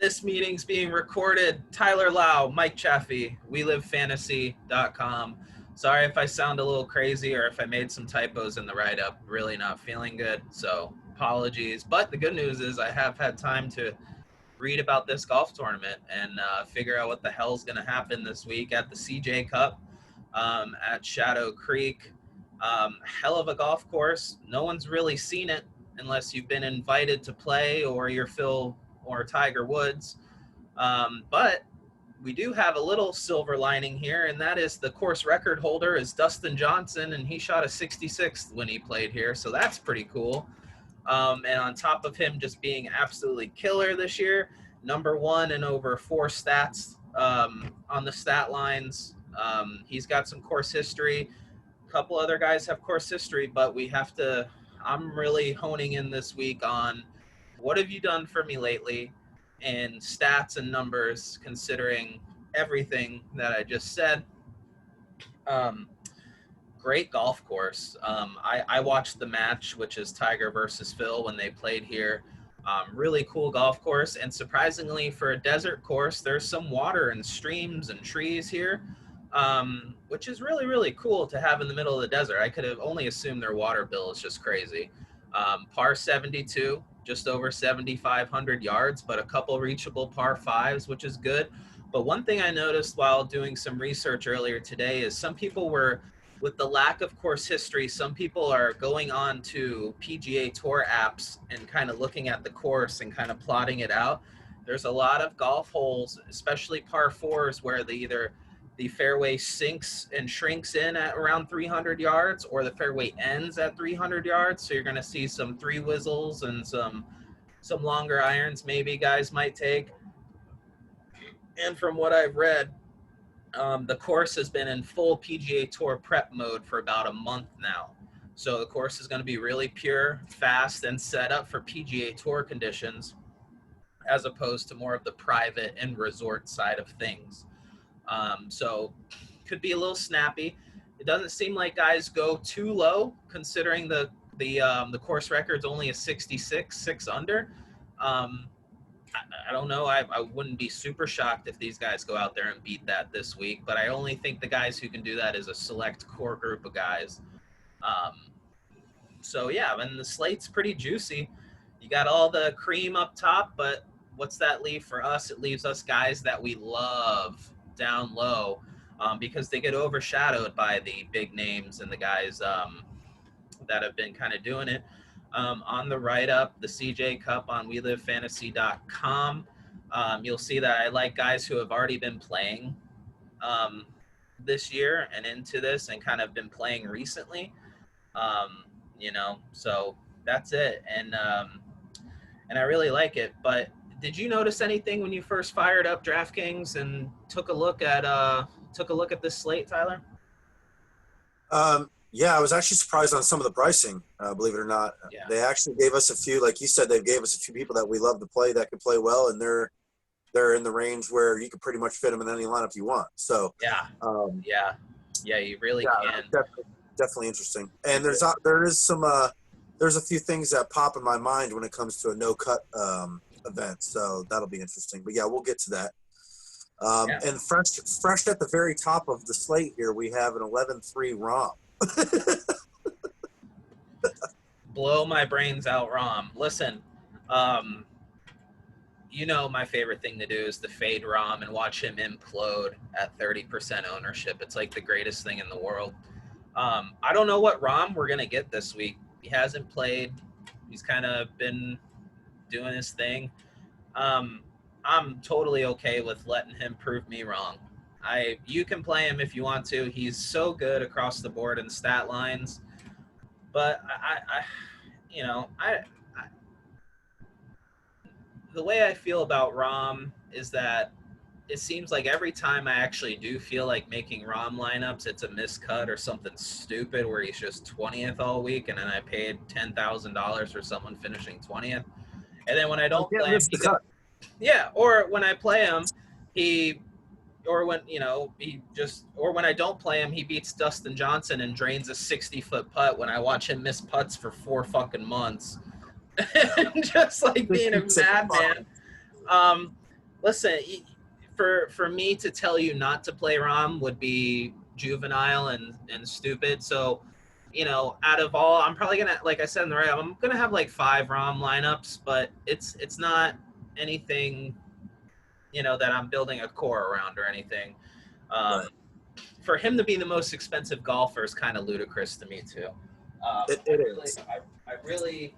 This meeting's being recorded. Tyler Lau, Mike Chaffee, WeLiveFantasy.com. Sorry if I sound a little crazy or if I made some typos in the write-up. Really not feeling good, so apologies. But the good news is I have had time to read about this golf tournament and figure out what the hell's going to happen this week at the CJ Cup at Shadow Creek. Hell of a golf course. No one's really seen it unless you've been invited to play or you're Phil or Tiger Woods. But we do have a little silver lining here, and that is the course record holder is Dustin Johnson, and he shot a 66th when he played here, so that's pretty cool. And on top of him just being absolutely killer this year, number one in over 4 stats on the stat lines. He's got some course history. A couple other guys have course history, but I'm really honing in this week on what have you done for me lately in stats and numbers, considering everything that I just said. Great golf course. I watched the match, which is Tiger versus Phil, when they played here. Really cool golf course, and surprisingly for a desert course, there's some water and streams and trees here, which is really, really cool to have in the middle of the desert. I could have only assumed their water bill is just crazy. Par 72, just over 7,500 yards, but a couple reachable par 5s, which is good. But one thing I noticed while doing some research earlier today is some people were, with the lack of course history, some people are going on to PGA Tour apps and kind of looking at the course and kind of plotting it out. There's a lot of golf holes, especially par 4s, where the fairway sinks and shrinks in at around 300 yards, or the fairway ends at 300 yards. So you're going to see some 3 whistles and some longer irons maybe guys might take. And from what I've read, the course has been in full PGA Tour prep mode for about a month now. So the course is going to be really pure, fast, and set up for PGA Tour conditions, as opposed to more of the private and resort side of things. So could be a little snappy. It doesn't seem like guys go too low, considering the course record's only a 66, 6 under. I don't know. I wouldn't be super shocked if these guys go out there and beat that this week, but I only think the guys who can do that is a select core group of guys. So yeah, and the slate's pretty juicy. You got all the cream up top, but what's that leave for us? It leaves us guys that we love down low, because they get overshadowed by the big names and the guys that have been kind of doing it. On the write-up, the CJ Cup on WeLiveFantasy.com, you'll see that I like guys who have already been playing this year and into this and kind of been playing recently. So that's it. And I really like it. But did you notice anything when you first fired up DraftKings and took a look at this slate, Tyler? Yeah, I was actually surprised on some of the pricing, believe it or not. Yeah. They actually gave us a few, like you said, they gave us a few people that we love to play that can play well, and they're in the range where you could pretty much fit them in any lineup you want. So yeah, you really can. Definitely interesting. And there's a few things that pop in my mind when it comes to a no cut event, so that'll be interesting. But yeah, we'll get to that. And fresh at the very top of the slate here, we have an 11-3 Rahm. Blow my brains out, Rahm. Listen, my favorite thing to do is to fade Rahm and watch him implode at 30% ownership. It's like the greatest thing in the world. I don't know what Rahm we're going to get this week. He hasn't played. He's kind of been doing his thing. I'm totally okay with letting him prove me wrong. You can play him if you want to. He's so good across the board in stat lines. But the way I feel about Rahm is that it seems like every time I actually do feel like making Rahm lineups, it's a miscut or something stupid where he's just 20th all week, and then I paid $10,000 for someone finishing 20th. And then when I don't play him, or when I play him, when I don't play him, he beats Dustin Johnson and drains a 60-foot putt when I watch him miss putts for 4 fucking months. Just like being a madman. listen, for me to tell you not to play Rahm would be juvenile and stupid. So, out of all, I'm probably gonna, like I said in the right, I'm gonna have like 5 Rahm lineups, but it's not anything, that I'm building a core around or anything. Right. For him to be the most expensive golfer is kind of ludicrous to me too. It I really, is. I really